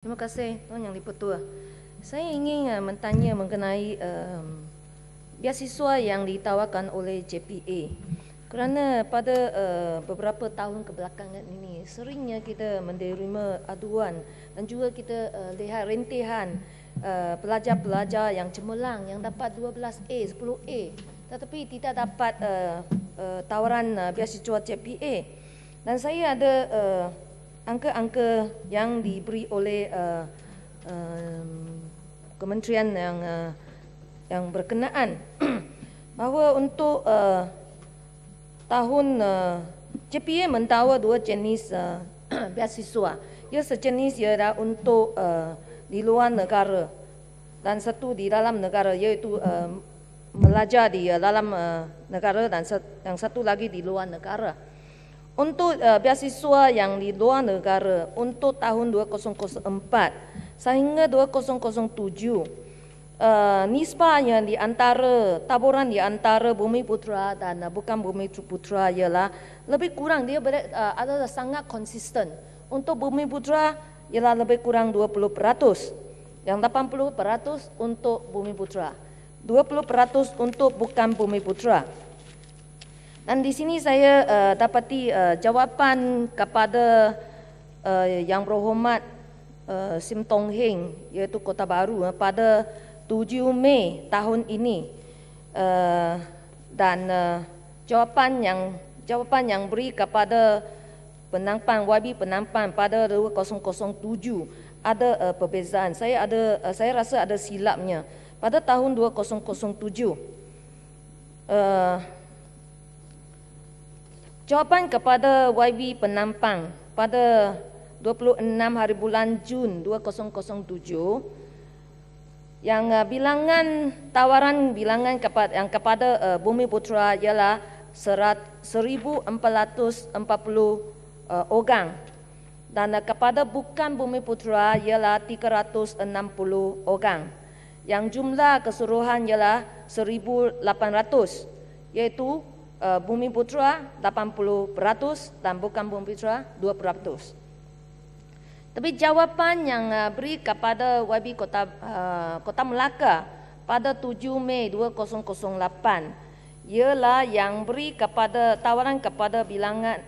Terima kasih Tuan Yang Dipertua. Saya ingin bertanya mengenai beasiswa yang ditawarkan oleh JPA. Kerana pada beberapa tahun kebelakangan ini seringnya kita menerima aduan dan juga kita lihat rintihan pelajar-pelajar yang cemerlang yang dapat 12A, 10A tetapi tidak dapat tawaran beasiswa JPA. Dan saya ada angka-angka yang diberi oleh kementerian yang berkenaan bahawa untuk tahun JPA mentawar dua jenis beasiswa. Ia sejenis ialah untuk di luar negara dan satu di dalam negara, iaitu belajar di dalam negara dan yang satu lagi di luar negara. Untuk beasiswa yang di luar negara untuk tahun 2004 sehingga 2007, nisbahnya di antara taburan di antara Bumiputra dan bukan Bumiputra ialah lebih kurang, dia adalah sangat konsisten. Untuk Bumiputra ialah lebih kurang 20%, yang 80% untuk Bumiputra, 20% untuk bukan Bumiputra. Dan di sini saya dapati jawapan kepada Yang Berhormat Sim Tong Heng, iaitu Kota Baru, pada 7 Mei tahun ini, dan jawapan yang beri kepada penampan YB penampan pada 2007 ada perbezaan. Saya rasa ada silapnya. Pada tahun 2007 jawapan kepada YB Penampang pada 26 hari bulan Jun 2007 yang tawaran bilangan kepada Bumiputra ialah 1,440 orang dan kepada bukan Bumiputra ialah 360 orang. Yang jumlah keseluruhan ialah 1,800, iaitu Bumiputra 80% dan bukan Bumiputra 20%. Tapi jawapan yang beri kepada YB Kota Melaka pada 7 Mei 2008 ialah yang beri kepada tawaran kepada bilangan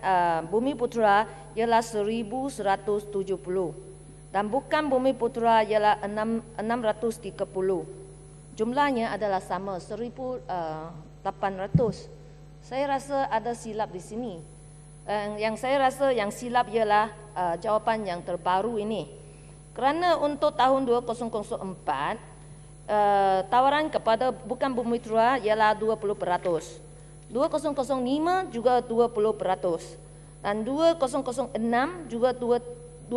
Bumiputra ialah 1,170 dan bukan Bumiputra ialah 630. Jumlahnya adalah sama, 1,800. Saya rasa ada silap di sini. Yang saya rasa yang silap ialah jawapan yang terbaru ini. Kerana untuk tahun 2004, tawaran kepada bukan Bumiputra ialah 20%. 2005 juga 20%. Dan 2006 juga 23,8%.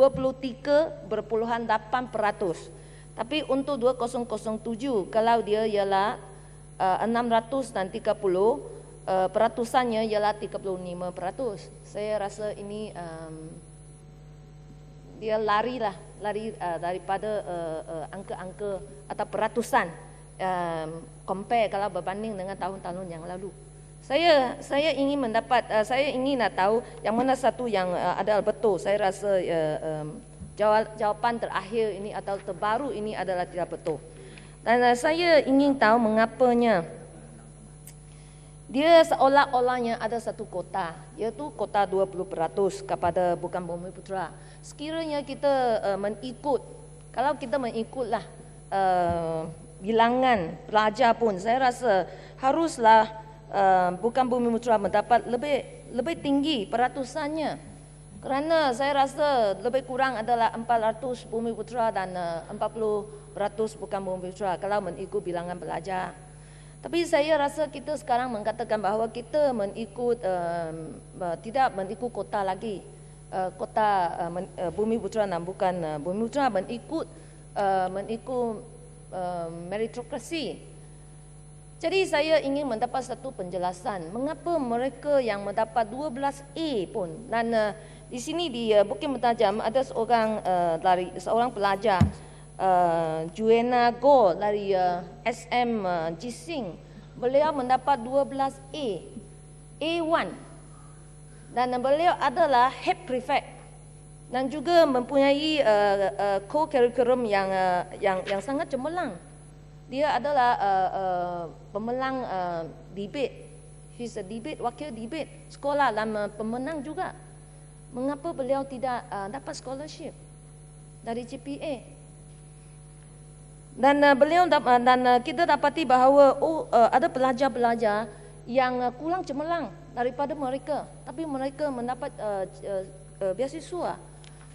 Tapi untuk 2007, kalau dia ialah 630, peratusannya ialah 35%. Saya rasa ini dia lari daripada angka-angka atau peratusan compare kalau berbanding dengan tahun-tahun yang lalu. Saya ingin nak tahu yang mana satu yang adalah betul. Saya rasa jawapan terakhir ini atau terbaru ini adalah tidak betul. Dan saya ingin tahu mengapanya dia seolah-olahnya ada satu kota, iaitu kota 20% kepada bukan Bumiputra. Sekiranya kita kalau kita mengikutlah bilangan pelajar pun, saya rasa haruslah bukan Bumiputra mendapat lebih tinggi peratusannya. Kerana saya rasa lebih kurang adalah 400 Bumiputra dan 40% bukan Bumiputra kalau mengikut bilangan pelajar. Tapi saya rasa kita sekarang mengatakan bahawa kita tidak mengikut kota lagi. Kota Bumiputra dan bukan Bumiputra mengikut meritokrasi. Jadi saya ingin mendapat satu penjelasan mengapa mereka yang mendapat 12A pun, dan di sini di Bukit Mentajam ada seorang pelajar Juena Go dari SM Jising. Beliau mendapat 12A, A1, dan beliau adalah head prefect dan juga mempunyai co-curriculum yang sangat cemerlang. Dia adalah pemenang debate. He's a debate, wakil debate sekolah dan pemenang juga. Mengapa beliau tidak dapat scholarship dari GPA? Dan kita dapati bahawa ada pelajar-pelajar yang kurang cemerlang daripada mereka, tapi mereka mendapat beasiswa.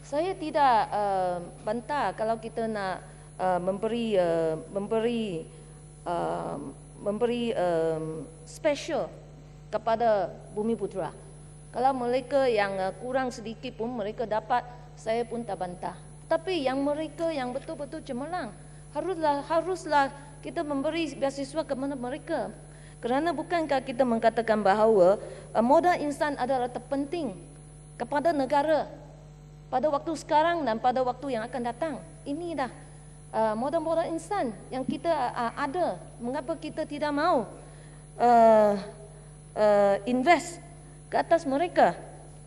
Saya tidak bantah kalau kita nak memberi special kepada Bumiputera. Kalau mereka yang kurang sedikit pun mereka dapat, saya pun tak bantah. Tapi yang mereka yang betul-betul cemerlang, haruslah kita memberi beasiswa kepada mereka. Kerana bukankah kita mengatakan bahawa modal insan adalah terpenting kepada negara pada waktu sekarang dan pada waktu yang akan datang. Ini dah modal insan yang kita ada. Mengapa kita tidak mau invest ke atas mereka?